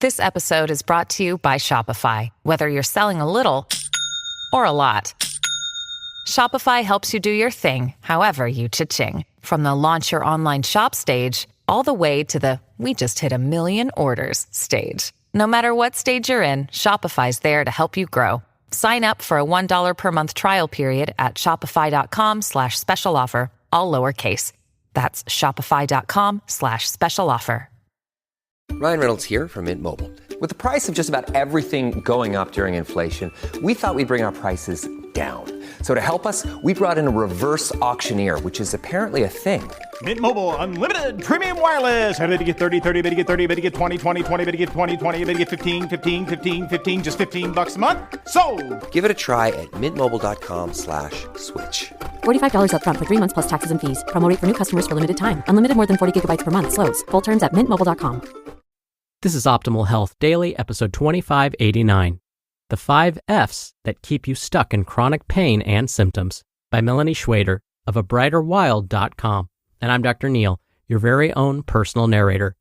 This episode is brought to you by Shopify. Whether you're selling a little or a lot, Shopify helps you do your thing, however you cha-ching. From the launch your online shop stage, all the way to the we just hit 1 million orders stage. No matter what stage you're in, Shopify's there to help you grow. Sign up for a $1 per month trial period at shopify.com/special offer, all lowercase. That's shopify.com/special offer. Ryan Reynolds here from Mint Mobile. With the price of just about everything going up during inflation, we thought we'd bring our prices down. So to help us, we brought in a reverse auctioneer, which is apparently a thing. Mint Mobile Unlimited Premium Wireless. How to get 30, 30, bit to get 30, bit to get 20, 20, 20, bit to get 20, 20, bit to get 15, 15, 15, 15, just $15 a month? Sold! Give it a try at mintmobile.com/switch. $45 up front for 3 months plus taxes and fees. Promo rate for new customers for limited time. Unlimited more than 40 gigabytes per month. Slows full terms at mintmobile.com. This is Optimal Health Daily, episode 2589. The 5 F's That Keep You Stuck in Chronic Pain and Symptoms by Melani Schweder of abrighterwild.com. And I'm Dr. Neil, your very own personal narrator.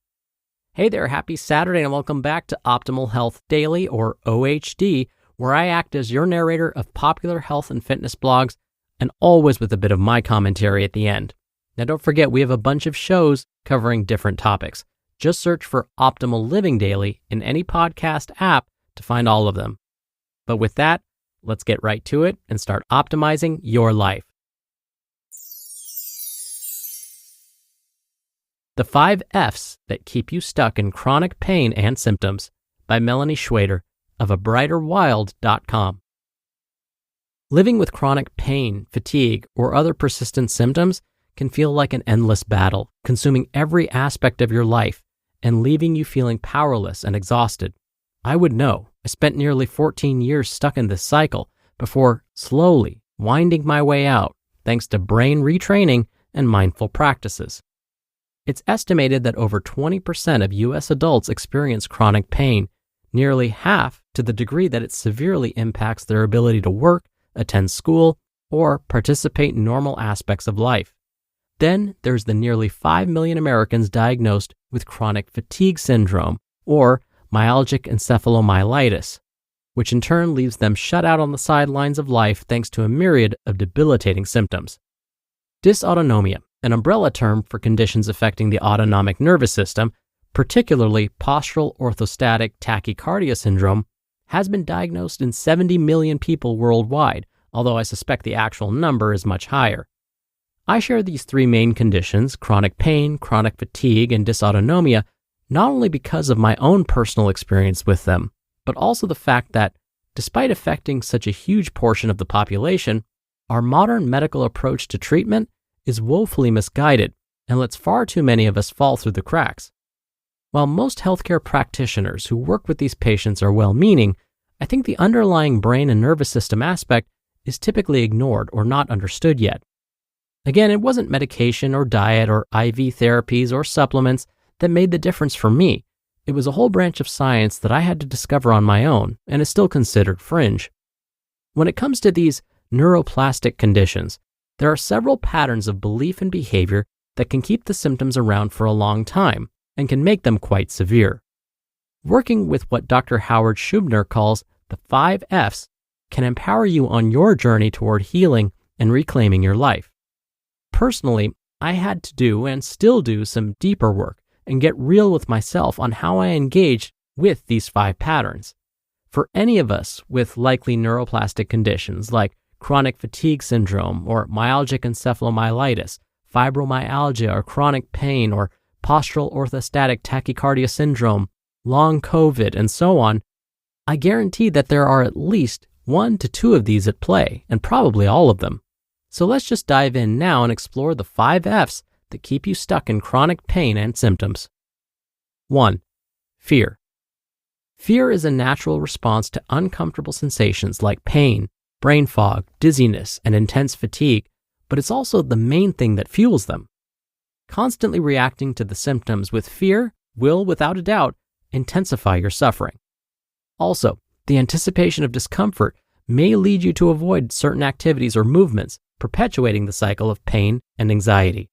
Hey there, happy Saturday and welcome back to Optimal Health Daily, or OHD, where I act as your narrator of popular health and fitness blogs, and always with a bit of my commentary at the end. Now don't forget, we have a bunch of shows covering different topics. Just search for Optimal Living Daily in any podcast app to find all of them. But with that, let's get right to it and start optimizing your life. The 5 F's That Keep You Stuck in Chronic Pain and Symptoms by Melani Schweder of abrighterwild.com. Living with chronic pain, fatigue, or other persistent symptoms can feel like an endless battle, consuming every aspect of your life and leaving you feeling powerless and exhausted. I would know. I spent nearly 14 years stuck in this cycle before slowly winding my way out thanks to brain retraining and mindful practices. It's estimated that over 20% of U.S. adults experience chronic pain, nearly half to the degree that it severely impacts their ability to work, attend school, or participate in normal aspects of life. Then there's the nearly 5 million Americans diagnosed with chronic fatigue syndrome, or myalgic encephalomyelitis, which in turn leaves them shut out on the sidelines of life thanks to a myriad of debilitating symptoms. Dysautonomia, an umbrella term for conditions affecting the autonomic nervous system, particularly postural orthostatic tachycardia syndrome, has been diagnosed in 70 million people worldwide, although I suspect the actual number is much higher. I share these 3 main conditions, chronic pain, chronic fatigue, and dysautonomia, not only because of my own personal experience with them, but also the fact that, despite affecting such a huge portion of the population, our modern medical approach to treatment is woefully misguided and lets far too many of us fall through the cracks. While most healthcare practitioners who work with these patients are well-meaning, I think the underlying brain and nervous system aspect is typically ignored or not understood yet. Again, it wasn't medication or diet or IV therapies or supplements that made the difference for me. It was a whole branch of science that I had to discover on my own and is still considered fringe. When it comes to these neuroplastic conditions, there are several patterns of belief and behavior that can keep the symptoms around for a long time and can make them quite severe. Working with what Dr. Howard Schubner calls the 5 F's can empower you on your journey toward healing and reclaiming your life. Personally, I had to do and still do some deeper work and get real with myself on how I engaged with these 5 patterns. For any of us with likely neuroplastic conditions like chronic fatigue syndrome or myalgic encephalomyelitis, fibromyalgia or chronic pain or postural orthostatic tachycardia syndrome, long COVID, and so on, I guarantee that there are at least 1 to 2 of these at play, and probably all of them. So let's just dive in now and explore the 5 F's that keep you stuck in chronic pain and symptoms. 1. Fear. Fear is a natural response to uncomfortable sensations like pain, brain fog, dizziness, and intense fatigue, but it's also the main thing that fuels them. Constantly reacting to the symptoms with fear will, without a doubt, intensify your suffering. Also, the anticipation of discomfort may lead you to avoid certain activities or movements, perpetuating the cycle of pain and anxiety.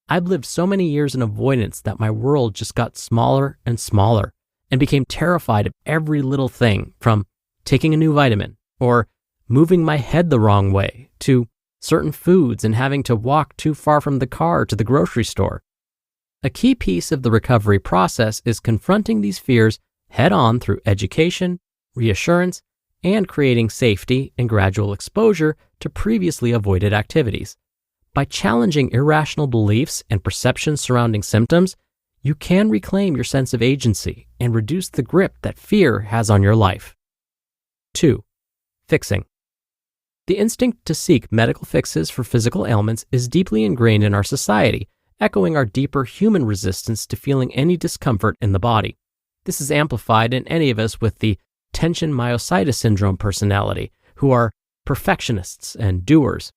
I've lived so many years in avoidance that my world just got smaller and smaller, and became terrified of every little thing, from taking a new vitamin or moving my head the wrong way to certain foods and having to walk too far from the car to the grocery store. A key piece of the recovery process is confronting these fears head on through education, reassurance, and creating safety and gradual exposure to previously avoided activities. By challenging irrational beliefs and perceptions surrounding symptoms, you can reclaim your sense of agency and reduce the grip that fear has on your life. 2. Fixing. The instinct to seek medical fixes for physical ailments is deeply ingrained in our society, echoing our deeper human resistance to feeling any discomfort in the body. This is amplified in any of us with the tension myositis syndrome personality, who are perfectionists and doers.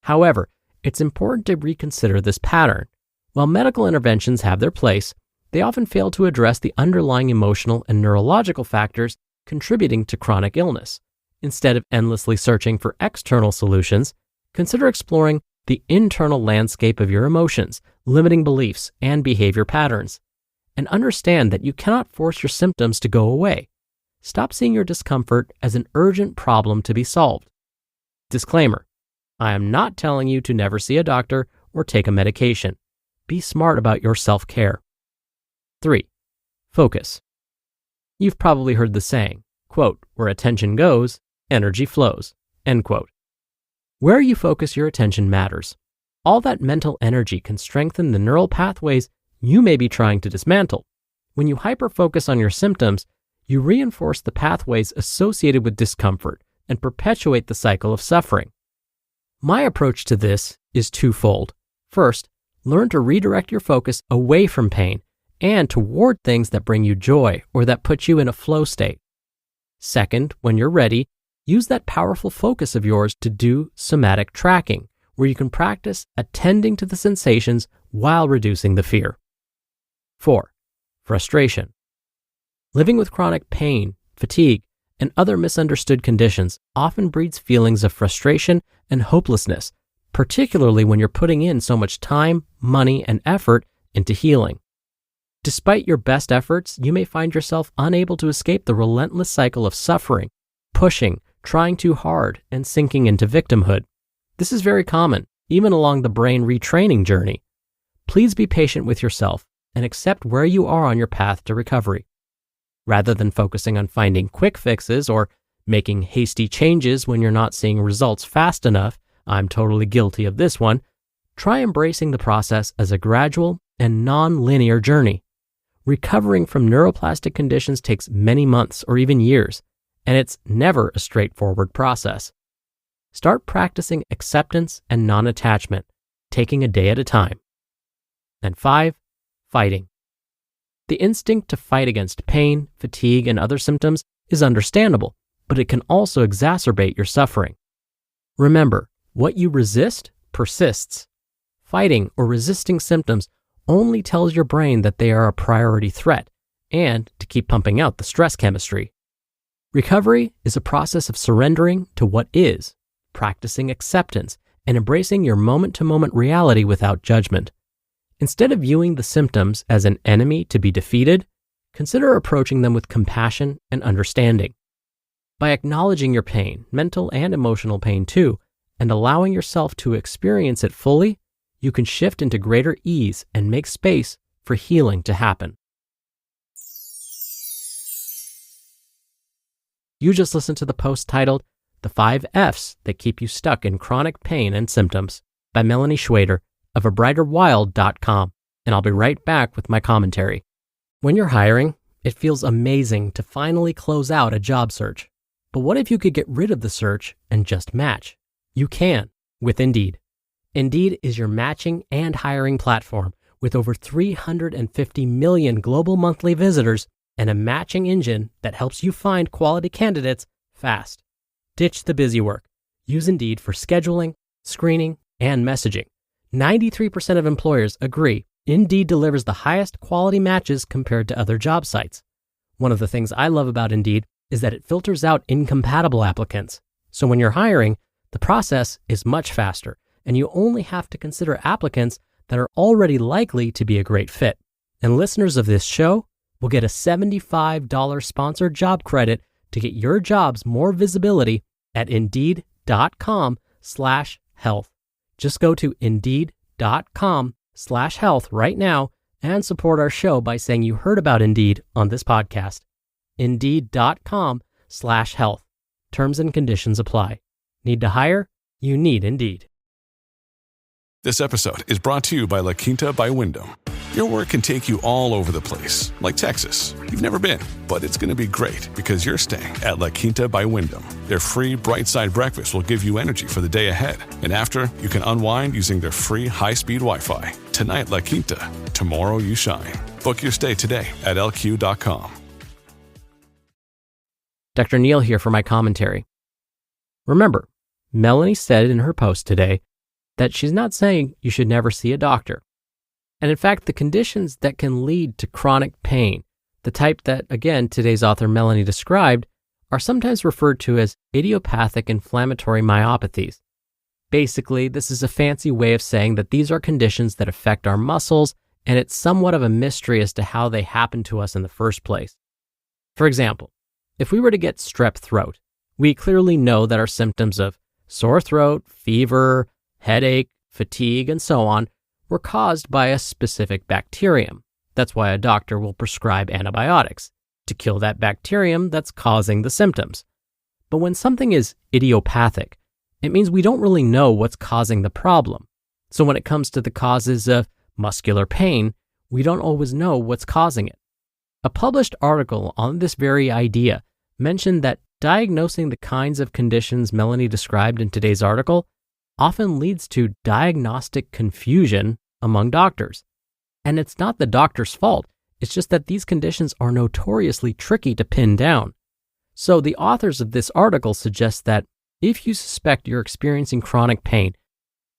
However, it's important to reconsider this pattern. While medical interventions have their place, they often fail to address the underlying emotional and neurological factors contributing to chronic illness. Instead of endlessly searching for external solutions, consider exploring the internal landscape of your emotions, limiting beliefs, and behavior patterns. And understand that you cannot force your symptoms to go away. Stop seeing your discomfort as an urgent problem to be solved. Disclaimer: I am not telling you to never see a doctor or take a medication. Be smart about your self-care. 3. Focus. You've probably heard the saying, quote, "Where attention goes, energy flows," end quote. Where you focus your attention matters. All that mental energy can strengthen the neural pathways you may be trying to dismantle. When you hyper-focus on your symptoms, you reinforce the pathways associated with discomfort and perpetuate the cycle of suffering. My approach to this is twofold. First, learn to redirect your focus away from pain and toward things that bring you joy or that put you in a flow state. Second, when you're ready, use that powerful focus of yours to do somatic tracking, where you can practice attending to the sensations while reducing the fear. 4. Frustration. Living with chronic pain, fatigue, and other misunderstood conditions often breeds feelings of frustration and hopelessness, particularly when you're putting in so much time, money, and effort into healing. Despite your best efforts, you may find yourself unable to escape the relentless cycle of suffering, pushing, trying too hard, and sinking into victimhood. This is very common, even along the brain retraining journey. Please be patient with yourself and accept where you are on your path to recovery. Rather than focusing on finding quick fixes or making hasty changes when you're not seeing results fast enough, I'm totally guilty of this one, try embracing the process as a gradual and non-linear journey. Recovering from neuroplastic conditions takes many months or even years, and it's never a straightforward process. Start practicing acceptance and non-attachment, taking a day at a time. And 5, fighting. The instinct to fight against pain, fatigue, and other symptoms is understandable, but it can also exacerbate your suffering. Remember, what you resist persists. Fighting or resisting symptoms only tells your brain that they are a priority threat and to keep pumping out the stress chemistry. Recovery is a process of surrendering to what is, practicing acceptance, and embracing your moment-to-moment reality without judgment. Instead of viewing the symptoms as an enemy to be defeated, consider approaching them with compassion and understanding. By acknowledging your pain, mental and emotional pain too, and allowing yourself to experience it fully, you can shift into greater ease and make space for healing to happen. You just listened to the post titled, "The 5 F's That Keep You Stuck in Chronic Pain and Symptoms" by Melani Schweder of abrighterwild.com, and I'll be right back with my commentary. When you're hiring, it feels amazing to finally close out a job search. But what if you could get rid of the search and just match? You can with Indeed. Indeed is your matching and hiring platform with over 350 million global monthly visitors and a matching engine that helps you find quality candidates fast. Ditch the busy work. Use Indeed for scheduling, screening, and messaging. 93% of employers agree Indeed delivers the highest quality matches compared to other job sites. One of the things I love about Indeed is that it filters out incompatible applicants. So when you're hiring, the process is much faster, and you only have to consider applicants that are already likely to be a great fit. And listeners of this show, will get a $75 sponsored job credit to get your jobs more visibility at Indeed.com/health. Just go to Indeed.com/health right now and support our show by saying you heard about Indeed on this podcast. Indeed.com/health. Terms and conditions apply. Need to hire? You need Indeed. This episode is brought to you by La Quinta by Wyndham. Your work can take you all over the place, like Texas. You've never been, but it's going to be great because you're staying at La Quinta by Wyndham. Their free Bright Side breakfast will give you energy for the day ahead. And after, you can unwind using their free high-speed Wi-Fi. Tonight, La Quinta. Tomorrow, you shine. Book your stay today at LQ.com. Dr. Neil here for my commentary. Remember, Melanie said in her post today that she's not saying you should never see a doctor. And in fact, the conditions that can lead to chronic pain, the type that, again, today's author Melanie described, are sometimes referred to as idiopathic inflammatory myopathies. Basically, this is a fancy way of saying that these are conditions that affect our muscles, and it's somewhat of a mystery as to how they happen to us in the first place. For example, if we were to get strep throat, we clearly know that our symptoms of sore throat, fever, headache, fatigue, and so on were caused by a specific bacterium. That's why a doctor will prescribe antibiotics to kill that bacterium that's causing the symptoms. But when something is idiopathic, it means we don't really know what's causing the problem. So when it comes to the causes of muscular pain, we don't always know what's causing it. A published article on this very idea mentioned that diagnosing the kinds of conditions Melanie described in today's article often leads to diagnostic confusion among doctors. And it's not the doctor's fault, it's just that these conditions are notoriously tricky to pin down. So the authors of this article suggest that if you suspect you're experiencing chronic pain,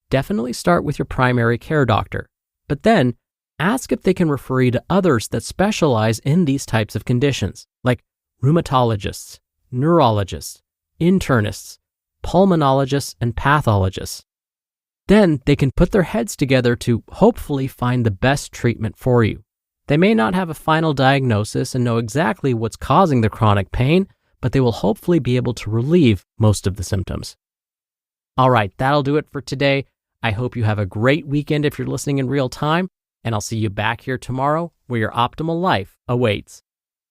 definitely start with your primary care doctor, but then ask if they can refer you to others that specialize in these types of conditions, like rheumatologists, neurologists, internists, pulmonologists, and pathologists. Then they can put their heads together to hopefully find the best treatment for you. They may not have a final diagnosis and know exactly what's causing the chronic pain, but they will hopefully be able to relieve most of the symptoms. All right, that'll do it for today. I hope you have a great weekend if you're listening in real time, and I'll see you back here tomorrow where your optimal life awaits.